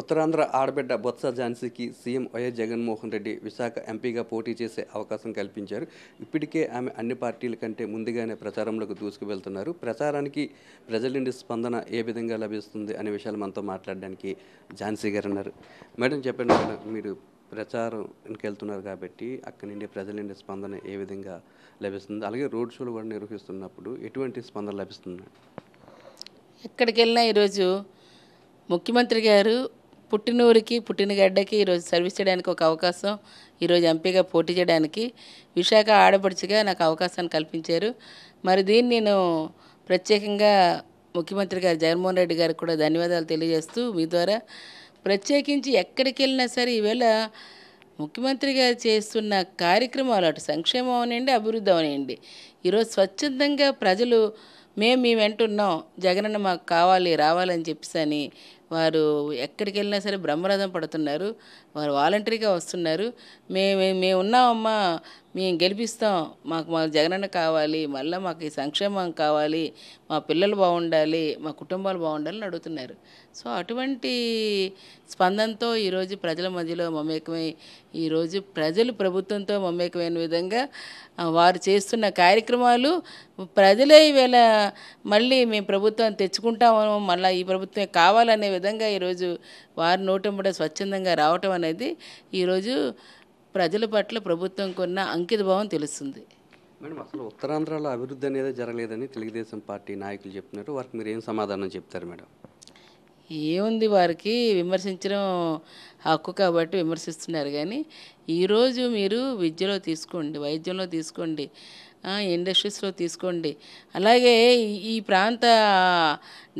ఉత్తరాంధ్ర ఆడబిడ్డ Botsa ఝాన్సీకి CM YS Jaganmohan Reddy Visakha ఎంపీగా పోటీ చేసే అవకాశం కల్పించారు. ఇప్పటికే ఆమె అన్ని పార్టీల కంటే ముందుగానే ప్రచారంలోకి దూసుకువెళ్తున్నారు. ప్రచారానికి ప్రజల నుండి స్పందన ఏ విధంగా లభిస్తుంది అనే విషయాలు మనతో మాట్లాడడానికి ఝాన్సీ గారు ఉన్నారు. మేడం చెప్పండి మేడం, మీరు ప్రచారంకి వెళ్తున్నారు కాబట్టి అక్కడి నుండి ప్రజల నుండి స్పందన ఏ విధంగా లభిస్తుంది? అలాగే రోడ్ షోలు కూడా నిర్వహిస్తున్నప్పుడు ఎటువంటి స్పందన లభిస్తుంది? ఎక్కడికి వెళ్ళినా ఈరోజు ముఖ్యమంత్రి గారు పుట్టినూరికి పుట్టినగడ్డకి ఈరోజు సర్వీస్ చేయడానికి ఒక అవకాశం, ఈరోజు ఎంపీగా పోటీ చేయడానికి విశాఖ ఆడపడుచుగా నాకు అవకాశాన్ని కల్పించారు. మరి దీన్ని నేను ప్రత్యేకంగా ముఖ్యమంత్రి గారు జగన్మోహన్ రెడ్డి గారికి కూడా ధన్యవాదాలు తెలియజేస్తూ మీ ద్వారా ప్రత్యేకించి ఎక్కడికి వెళ్ళినా సరే ఈవేళ ముఖ్యమంత్రి గారు చేస్తున్న కార్యక్రమాలు అటు సంక్షేమం అవనండి, అభివృద్ధి అవనండి, ఈరోజు స్వచ్ఛందంగా ప్రజలు మేము మీ వెంటున్నాం, జగనన్న మాకు కావాలి రావాలని చెప్పేసి వారు ఎక్కడికి వెళ్ళినా సరే బ్రహ్మరథం పడుతున్నారు. వారు వాలంటరీగా వస్తున్నారు. మేము ఉన్నామమ్మా, మేము గెలిపిస్తాం, మా జగనన్న కావాలి, మళ్ళీ మాకు ఈ సంక్షేమం కావాలి, మా పిల్లలు బాగుండాలి, మా కుటుంబాలు బాగుండాలని అడుగుతున్నారు. సో అటువంటి స్పందనతో ఈరోజు ప్రజల మధ్యలో మమేకమై ఈరోజు ప్రజలు ప్రభుత్వంతో మమేకమైన విధంగా వారు చేస్తున్న కార్యక్రమాలు ప్రజలే ఈవేళ మళ్ళీ మేము ప్రభుత్వాన్ని తెచ్చుకుంటాము, మళ్ళీ ఈ ప్రభుత్వమే కావాలనే విధంగా ఈరోజు వారి నోటంబడ స్వచ్ఛందంగా రావటం అనేది ఈరోజు ప్రజల పట్ల ప్రభుత్వంకు ఉన్న అంకితభావం తెలుస్తుంది. మేడం, అసలు ఉత్తరాంధ్రలో అభివృద్ధి అనేది జరగలేదని తెలుగుదేశం పార్టీ నాయకులు చెప్తున్నారు. వారికి మీరు ఏం సమాధానం చెప్తారు మేడం? ఏముంది, వారికి విమర్శించడం హక్కు కాబట్టి విమర్శిస్తున్నారు. కానీ ఈరోజు మీరు విద్యలో తీసుకోండి, వైద్యంలో తీసుకోండి, ఇండస్ట్రీస్లో తీసుకోండి, అలాగే ఈ ప్రాంత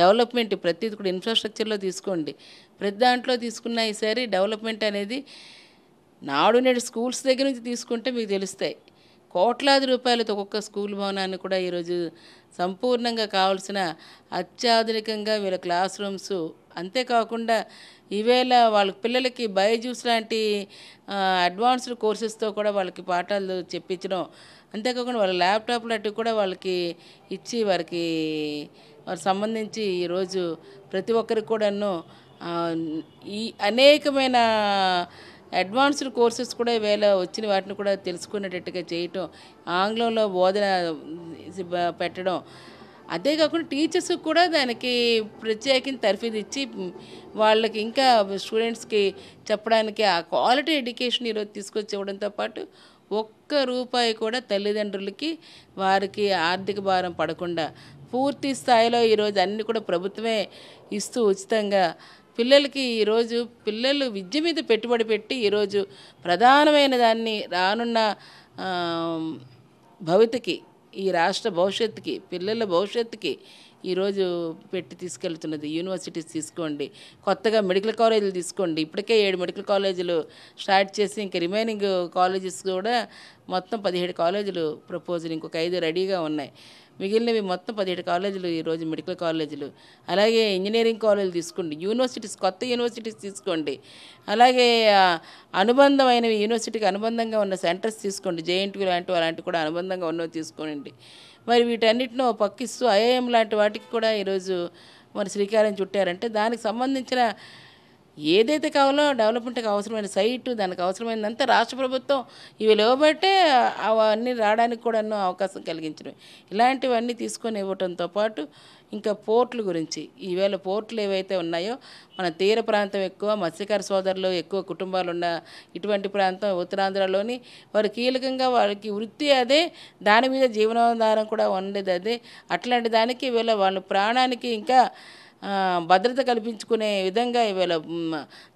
డెవలప్మెంట్ ప్రతిది కూడా ఇన్ఫ్రాస్ట్రక్చర్లో తీసుకోండి, ప్రతి దాంట్లో తీసుకున్న ఈసారి డెవలప్మెంట్ అనేది నాడు నేడు స్కూల్స్ దగ్గర నుంచి తీసుకుంటే మీకు తెలుస్తాయి. కోట్లాది రూపాయలతో ఒక్కొక్క స్కూల్ భవనాన్ని కూడా ఈరోజు సంపూర్ణంగా కావాల్సిన అత్యాధునికంగా వీళ్ళ క్లాస్ రూమ్స్, అంతేకాకుండా ఈవేళ వాళ్ళ పిల్లలకి బైజూస్ లాంటి అడ్వాన్స్డ్ కోర్సెస్తో కూడా వాళ్ళకి పాఠాలు చెప్పించడం, అంతేకాకుండా వాళ్ళ ల్యాప్టాప్ లాంటివి కూడా వాళ్ళకి ఇచ్చి వారికి సంబంధించి ఈరోజు ప్రతి ఒక్కరికి కూడాను ఈ అనేకమైన అడ్వాన్స్డ్ కోర్సెస్ కూడా ఈవేళ వచ్చిన వాటిని కూడా తెలుసుకునేటట్టుగా చేయటం, ఆంగ్లంలో బోధన పెట్టడం, అదే కాకుండా టీచర్స్కి కూడా దానికి ప్రత్యేకించి తర్ఫీదు ఇచ్చి వాళ్ళకి ఇంకా స్టూడెంట్స్కి చెప్పడానికి ఆ క్వాలిటీ ఎడ్యుకేషన్ ఈరోజు తీసుకొచ్చి ఇవ్వడంతో పాటు ఒక్క రూపాయి కూడా తల్లిదండ్రులకి వారికి ఆర్థిక భారం పడకుండా పూర్తి స్థాయిలో ఈరోజు అన్నీ కూడా ప్రభుత్వమే ఇస్తూ ఉచితంగా పిల్లలకి ఈరోజు పిల్లలు విద్య మీద పెట్టుబడి పెట్టి ఈరోజు ప్రధానమైన దాన్ని రానున్న భవితకి, ఈ రాష్ట్ర భవిష్యత్తుకి, పిల్లల భవిష్యత్తుకి ఈరోజు పెట్టి తీసుకెళ్తున్నది. యూనివర్సిటీస్ తీసుకోండి, కొత్తగా మెడికల్ కాలేజీలు తీసుకోండి, ఇప్పటికే 7 మెడికల్ కాలేజీలు స్టార్ట్ చేసి ఇంకా రిమైనింగ్ కాలేజెస్ కూడా మొత్తం 17 కాలేజీలు ప్రపోజల్, ఇంకొక 5 రెడీగా ఉన్నాయి. మిగిలినవి మొత్తం 17 కాలేజీలు ఈరోజు మెడికల్ కాలేజీలు, అలాగే ఇంజనీరింగ్ కాలేజీలు తీసుకోండి, యూనివర్సిటీస్ కొత్త యూనివర్సిటీస్ తీసుకోండి, అలాగే అనుబంధమైనవి యూనివర్సిటీకి అనుబంధంగా ఉన్న సెంటర్స్ తీసుకోండి, జేఎన్టీయూ లాంటివి అలాంటివి కూడా అనుబంధంగా ఉన్నవి తీసుకోండి. మరి వీటన్నిటిని పక్కిస్తూ ఐఐఎం లాంటి వాటికి కూడా ఈరోజు మరి శ్రీకారం చుట్టారంటే దానికి సంబంధించిన ఏదైతే కావాలో డెవలప్మెంట్కి అవసరమైన సైటు, దానికి అవసరమైనంత రాష్ట్ర ప్రభుత్వం ఇవి లేవబట్టే అవన్నీ రావడానికి కూడా అవకాశం కలిగించడం, ఇలాంటివన్నీ తీసుకొని ఇవ్వడంతో పాటు ఇంకా పోర్టుల గురించి, ఈవేళ పోర్టులు ఏవైతే ఉన్నాయో మన తీర ప్రాంతం ఎక్కువ, మత్స్యకార సోదరులు ఎక్కువ కుటుంబాలు ఉన్న ఇటువంటి ప్రాంతం ఉత్తరాంధ్రలోని వారు కీలకంగా వారికి వృత్తి అదే, దాని మీద జీవనాధారం కూడా ఉండేది అదే. అట్లాంటి దానికి ఈవేళ వాళ్ళ ప్రాణానికి ఇంకా భద్రత కల్పించుకునే విధంగా ఈవేళ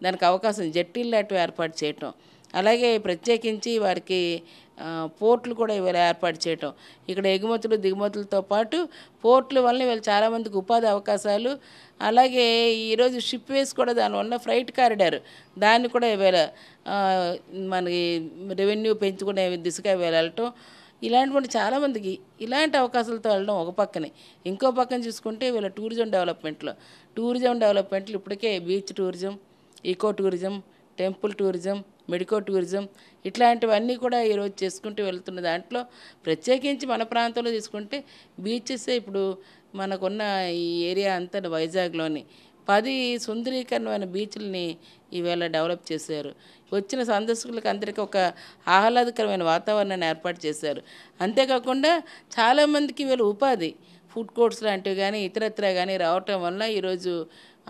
దానికి అవకాశం జట్టీలు లాంటివి ఏర్పాటు చేయటం, అలాగే ప్రత్యేకించి వారికి పోర్టులు కూడా ఈవేళ ఏర్పాటు చేయటం, ఇక్కడ ఎగుమతులు దిగుమతులతో పాటు పోర్టుల వల్ల వీళ్ళు చాలామందికి ఉపాధి అవకాశాలు, అలాగే ఈరోజు షిప్ వేస్ కూడా దానివల్ల ఫ్రైట్ కారిడార్ దాన్ని కూడా ఈవేళ మనకి రెవెన్యూ పెంచుకునే దిశగా వెళ్ళటం, ఇలాంటివంటి చాలామందికి ఇలాంటి అవకాశాలతో వెళ్ళడం ఒక పక్కనే. ఇంకో పక్కన చూసుకుంటే వీళ్ళ టూరిజం డెవలప్మెంట్లు ఇప్పటికే beach tourism, eco tourism, temple tourism, medico tourism ఇట్లాంటివన్నీ కూడా ఈరోజు చేసుకుంటూ వెళ్తున్న దాంట్లో ప్రత్యేకించి మన ప్రాంతంలో తీసుకుంటే బీచెస్ ఇప్పుడు మనకున్న ఈ ఏరియా అంతా వైజాగ్లోని 10 సుందరీకరణమైన బీచ్లని ఈవేళ డెవలప్ చేశారు. వచ్చిన సందర్శకులకు అందరికీ ఒక ఆహ్లాదకరమైన వాతావరణాన్ని ఏర్పాటు చేశారు. అంతేకాకుండా చాలామందికి వీళ్ళు ఉపాధి ఫుడ్ కోర్ట్స్ లాంటివి కానీ ఇతరత్రా కానీ రావటం వల్ల ఈరోజు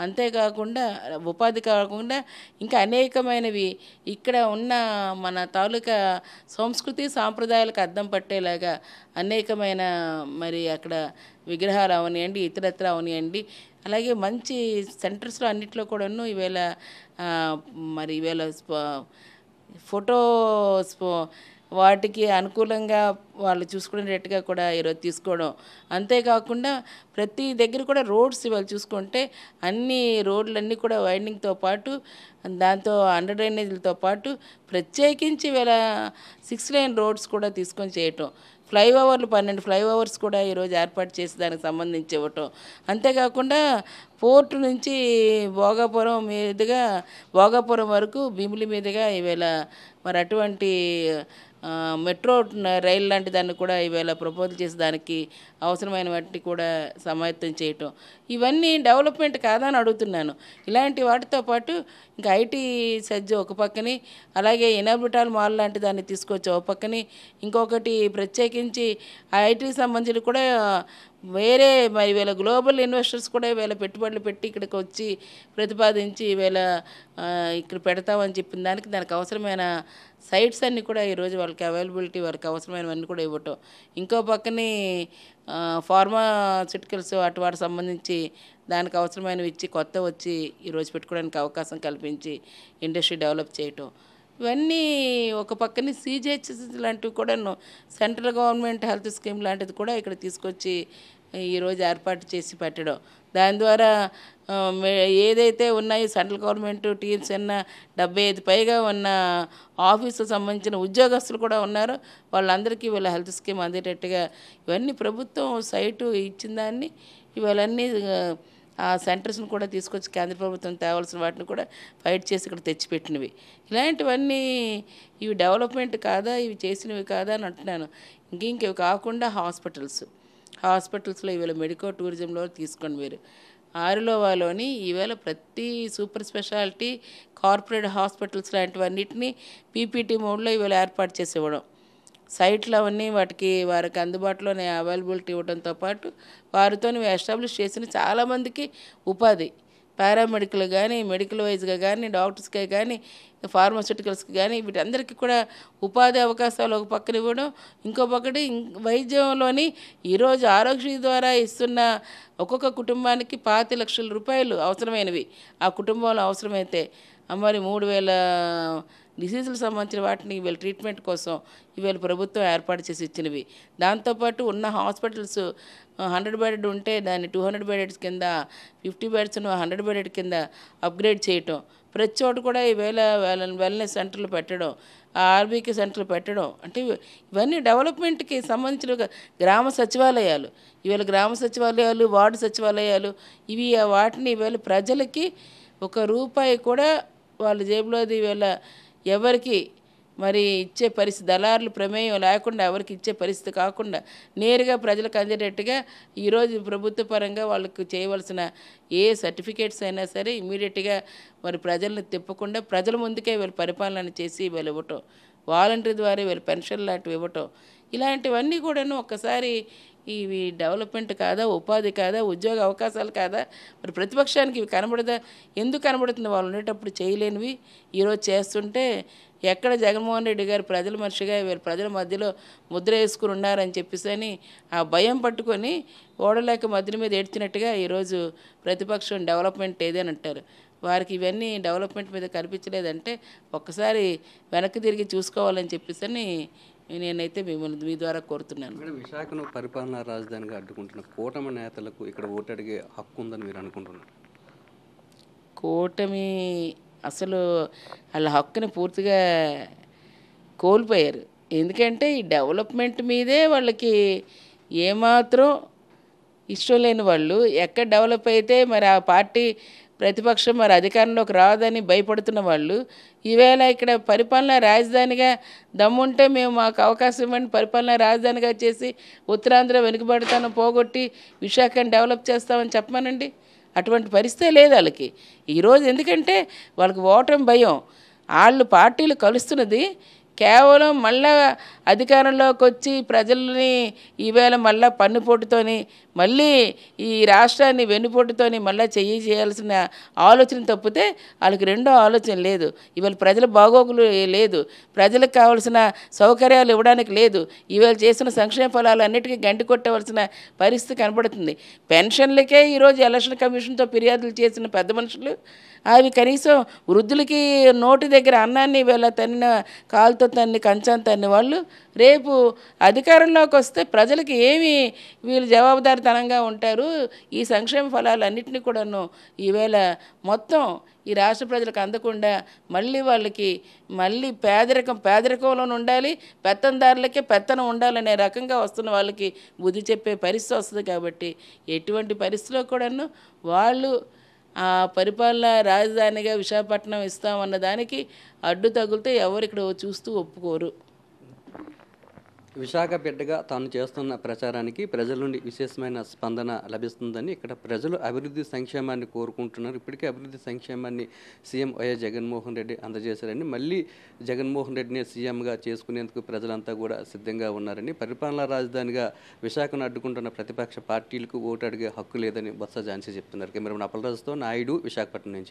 అంతేకాకుండా ఉపాధి కాకుండా ఇంకా అనేకమైనవి ఇక్కడ ఉన్న మన తాలూకా సంస్కృతి సాంప్రదాయాలకు అద్దం పట్టేలాగా అనేకమైన మరి అక్కడ విగ్రహాలు అవనియండి ఇతరత్రా అవనియండి అలాగే మంచి సెంటర్స్లో అన్నింటిలో కూడాను ఈవేళ మరి ఈవేళ ఫోటో వాటికి అనుకూలంగా వాళ్ళు చూసుకునేటట్టుగా కూడా ఈరోజు తీసుకోవడం. అంతేకాకుండా ప్రతి దగ్గర కూడా రోడ్స్ ఇవాళ చూసుకుంటే అన్ని రోడ్లన్నీ కూడా వైండింగ్తో పాటు దాంతో అండర్ డ్రైనేజీలతో పాటు ప్రత్యేకించి ఇవాళ 6 లేన్ రోడ్స్ కూడా తీసుకొని చేయటం. ఫ్లైఓవర్లు 12 ఫ్లైఓవర్స్ కూడా ఈరోజు ఏర్పాటు చేసి దానికి సంబంధించి ఇవ్వటం. అంతేకాకుండా పోర్టు నుంచి భోగాపురం వరకు భీమిలి మీదుగా ఈవేళ మరి అటువంటి మెట్రో రైలు లాంటి దాన్ని కూడా ఈవేళ ప్రపోజల్ చేసి దానికి అవసరమైన వాటిని కూడా సమాయత్తం చేయటం. ఇవన్నీ డెవలప్మెంట్ కాదా అని అడుగుతున్నాను. ఇలాంటి వాటితో పాటు ఇంకా ఐటీ సజ్జ ఒక పక్కని అలాగే ఇనార్బిటాల్ మాల్ లాంటి దాన్ని తీసుకొచ్చి ఒక పక్కని ఇంకొకటి ప్రత్యేకించి ఐటీకి సంబంధించి కూడా వేరే మరి వీళ్ళ గ్లోబల్ ఇన్వెస్టర్స్ కూడా వీళ్ళ పెట్టుబడులు పెట్టి ఇక్కడికి వచ్చి ప్రతిపాదించి వీళ్ళ ఇక్కడ పెడతామని చెప్పిన దానికి అవసరమైన సైట్స్ అన్నీ కూడా ఈరోజు వాళ్ళకి అవైలబిలిటీ వాళ్ళకి అవసరమైనవన్నీ కూడా ఇవ్వటం. ఇంకో పక్కని ఫార్మాస్యూటికల్స్ వాటికి సంబంధించి దానికి అవసరమైనవి ఇచ్చి కొత్త వచ్చి ఈరోజు పెట్టుకోవడానికి అవకాశం కల్పించి ఇండస్ట్రీ డెవలప్ చేయటం. ఇవన్నీ ఒక పక్కన CGHS లాంటివి కూడా సెంట్రల్ గవర్నమెంట్ హెల్త్ స్కీమ్ లాంటిది కూడా ఇక్కడ తీసుకొచ్చి ఈరోజు ఏర్పాటు చేసి పెట్టడం. దాని ద్వారా ఏదైతే ఉన్నాయో సెంట్రల్ గవర్నమెంట్ టీమ్స్ అన్న 75 పైగా ఉన్న ఆఫీసుకు సంబంధించిన ఉద్యోగస్తులు కూడా ఉన్నారు. వాళ్ళందరికీ వీళ్ళ హెల్త్ స్కీమ్ అందేటట్టుగా ఇవన్నీ ప్రభుత్వం సైటు ఇచ్చిన దాన్ని ఇవాళన్నీ ఆ సెంటర్స్ని కూడా తీసుకొచ్చి కేంద్ర ప్రభుత్వం తేవాల్సిన వాటిని కూడా ఫైట్ చేసి ఇక్కడ తెచ్చిపెట్టినవి. ఇలాంటివన్నీ ఇవి డెవలప్మెంట్ కాదా, ఇవి చేసినవి కాదా అని అంటున్నాను. ఇంకేవి కాకుండా హాస్పిటల్స్లో ఈవేళ మెడికో టూరిజంలో తీసుకోండి మీరు. ఆరులోవాలోని ఈవేళ ప్రతి సూపర్ స్పెషాలిటీ కార్పొరేట్ హాస్పిటల్స్ లాంటివన్నిటినీ PPT మోడ్లో ఈవేళ ఏర్పాటు చేసి ఇవ్వడం. సైట్లు అవన్నీ వారికి అందుబాటులోనే అవైలబిలిటీ ఇవ్వడంతో పాటు వారితో ఎస్టాబ్లిష్ చేసిన చాలామందికి ఉపాధి పారామెడికల్ కానీ మెడికల్ వైజ్గా కానీ డాక్టర్స్కే కానీ ఫార్మాస్యూటికల్స్కి కానీ వీటందరికీ కూడా ఉపాధి అవకాశాలు ఒక పక్కన ఇవ్వడం. ఇంకో పక్కటి వైద్యంలోని ఈరోజు ఆరోగ్యశ్రీ ద్వారా ఇస్తున్న ఒక్కొక్క కుటుంబానికి 25 లక్షల రూపాయలు అవసరమైనవి. ఆ కుటుంబంలో అవసరమైతే మరి 3000 డిసీజులకు సంబంధించిన వాటిని వీళ్ళ ట్రీట్మెంట్ కోసం ఈవేళ ప్రభుత్వం ఏర్పాటు చేసి ఇచ్చినవి. దాంతోపాటు ఉన్న హాస్పిటల్స్ 100 బెడెడ్ ఉంటే దాన్ని 200 బెడెడ్స్ కింద 50 బెడ్స్ 100 బెడెడ్ కింద అప్గ్రేడ్ చేయటం. ప్రతి చోట కూడా ఈవేళ వెల్నెస్ సెంటర్లు పెట్టడం, RBK సెంటర్లు పెట్టడం. అంటే ఇవన్నీ డెవలప్మెంట్కి సంబంధించిన గ్రామ సచివాలయాలు ఈవేళ వార్డు సచివాలయాలు ఇవి వాటిని ఈవేళ ప్రజలకి ₹1 కూడా వాళ్ళ జేబులోది ఈవేళ ఎవరికి మరి ఇచ్చే పరిస్థితి దళారుల ప్రమేయం లేకుండా ఎవరికి ఇచ్చే పరిస్థితి కాకుండా నేరుగా ప్రజలకు అందేటట్టుగా ఈరోజు ప్రభుత్వ పరంగా వాళ్ళకు చేయవలసిన ఏ సర్టిఫికేట్స్ అయినా సరే ఇమీడియట్గా మరి ప్రజలను తిప్పకుండా ప్రజల ముందుకే వీళ్ళు పరిపాలన చేసి వీళ్ళు ఇవ్వటం. వాలంటీర్ ద్వారా వీళ్ళు పెన్షన్ లాంటివి ఇవ్వటం. ఇలాంటివన్నీ కూడాను ఒక్కసారి ఇవి డెవలప్మెంట్ కాదా, ఉపాధి కాదా, ఉద్యోగ అవకాశాలు కాదా? మరి ప్రతిపక్షానికి ఇవి కనబడదా? ఎందుకు కనబడుతుంది? వాళ్ళు ఉండేటప్పుడు చేయలేనివి ఈరోజు చేస్తుంటే ఎక్కడ జగన్మోహన్ రెడ్డి గారు ప్రజల మనిషిగా వీరు ప్రజల మధ్యలో ముద్ర వేసుకుని ఉన్నారని చెప్పేసి ఆ భయం పట్టుకొని ఓడలేక మధ్య మీద ఏడ్చినట్టుగా ఈరోజు ప్రతిపక్షం డెవలప్మెంట్ ఏదని అంటారు. వారికి ఇవన్నీ డెవలప్మెంట్ మీద కనిపించలేదంటే ఒక్కసారి వెనక్కి తిరిగి చూసుకోవాలని చెప్పేసి నేనైతే మిమ్మల్ని మీ ద్వారా కోరుతున్నాను. మేడం, విశాఖను పరిపాలనా రాజధానిగా అడ్డుకుంటున్న కూటమి నేతలకు ఇక్కడ ఓటు అడిగే హక్కు ఉందని మీరు అనుకుంటున్నారు? కూటమి అసలు వాళ్ళ హక్కుని పూర్తిగా కోల్పోయారు. ఎందుకంటే ఈ డెవలప్మెంట్ మీదే వాళ్ళకి ఏమాత్రం ఇష్టం లేని వాళ్ళు ఎక్కడ డెవలప్ అయితే మరి ఆ పార్టీ ప్రతిపక్షం మరి అధికారంలోకి రాదని భయపడుతున్న వాళ్ళు ఈవేళ ఇక్కడ పరిపాలనా రాజధానిగా దమ్ముంటే మేము మాకు అవకాశం ఇవ్వండి, పరిపాలనా రాజధానిగా చేసి ఉత్తరాంధ్ర వెనుకబడతాను పోగొట్టి విశాఖను డెవలప్ చేస్తామని చెప్పమనండి. అటువంటి పరిస్థితే లేదు వాళ్ళకి ఈరోజు. ఎందుకంటే వాళ్ళకి ఓటమి భయం. వాళ్ళు పార్టీలు కలుస్తున్నది కేవలం మళ్ళా అధికారంలోకి వచ్చి ప్రజల్ని ఈవేళ మళ్ళా పన్నుపోటుతోని మళ్ళీ ఈ రాష్ట్రాన్ని వెన్నుపోటుతోని మళ్ళీ చేయాల్సిన ఆలోచన తప్పితే వాళ్ళకి రెండో ఆలోచన లేదు. ఇవాళ ప్రజల బాగోగులు లేదు, ప్రజలకు కావాల్సిన సౌకర్యాలు ఇవ్వడానికి లేదు. ఇవాళ చేసిన సంక్షేమ ఫలాలు అన్నిటికీ గంటి కొట్టవలసిన పరిస్థితి కనబడుతుంది. పెన్షన్లకే ఈరోజు ఎలక్షన్ కమిషన్తో ఫిర్యాదులు చేసిన పెద్ద మనుషులు అవి కనీసం వృద్ధులకి నోటి దగ్గర అన్నాన్ని వీళ్ళ తన్నిన కాలుతో తన్ని కంచాన్ని తన్ని వాళ్ళు రేపు అధికారంలోకి వస్తే ప్రజలకి ఏమి వీళ్ళు జవాబుదారితనంగా ఉంటారు. ఈ సంక్షేమ ఫలాలన్నింటినీ కూడాను ఈవేళ మొత్తం ఈ రాష్ట్ర ప్రజలకు అందకుండా మళ్ళీ వాళ్ళకి మళ్ళీ పేదరికంలో ఉండాలి, పెత్తందారులకే పెత్తనం ఉండాలనే రకంగా వస్తున్న వాళ్ళకి బుద్ధి చెప్పే పరిస్థితి వస్తుంది. కాబట్టి ఎటువంటి పరిస్థితిలో కూడాను వాళ్ళు ఆ పరిపాలన రాజధానిగా విశాఖపట్నం ఇస్తామన్న దానికి అడ్డు తగిలితే ఎవరు ఇక్కడ చూస్తూ ఒప్పుకోరు. విశాఖ బిడ్డగా తాను చేస్తున్న ప్రచారానికి ప్రజల నుండి విశేషమైన స్పందన లభిస్తుందని, ఇక్కడ ప్రజలు అభివృద్ధి సంక్షేమాన్ని కోరుకుంటున్నారు. ఇప్పటికే అభివృద్ధి సంక్షేమాన్ని సీఎం వైఎస్ జగన్మోహన్ రెడ్డి అందజేశారని, మళ్ళీ జగన్మోహన్ రెడ్డిని సీఎంగా చేసుకునేందుకు ప్రజలంతా కూడా సిద్ధంగా ఉన్నారని, పరిపాలనా రాజధానిగా విశాఖను అడ్డుకుంటున్న ప్రతిపక్ష పార్టీలకు ఓటు అడిగే హక్కు లేదని బొత్స ఝాన్సీ చెప్తున్నారు. కెమెరామెన్ అప్పలరాజుతో నాయుడు, విశాఖపట్నం నుంచి.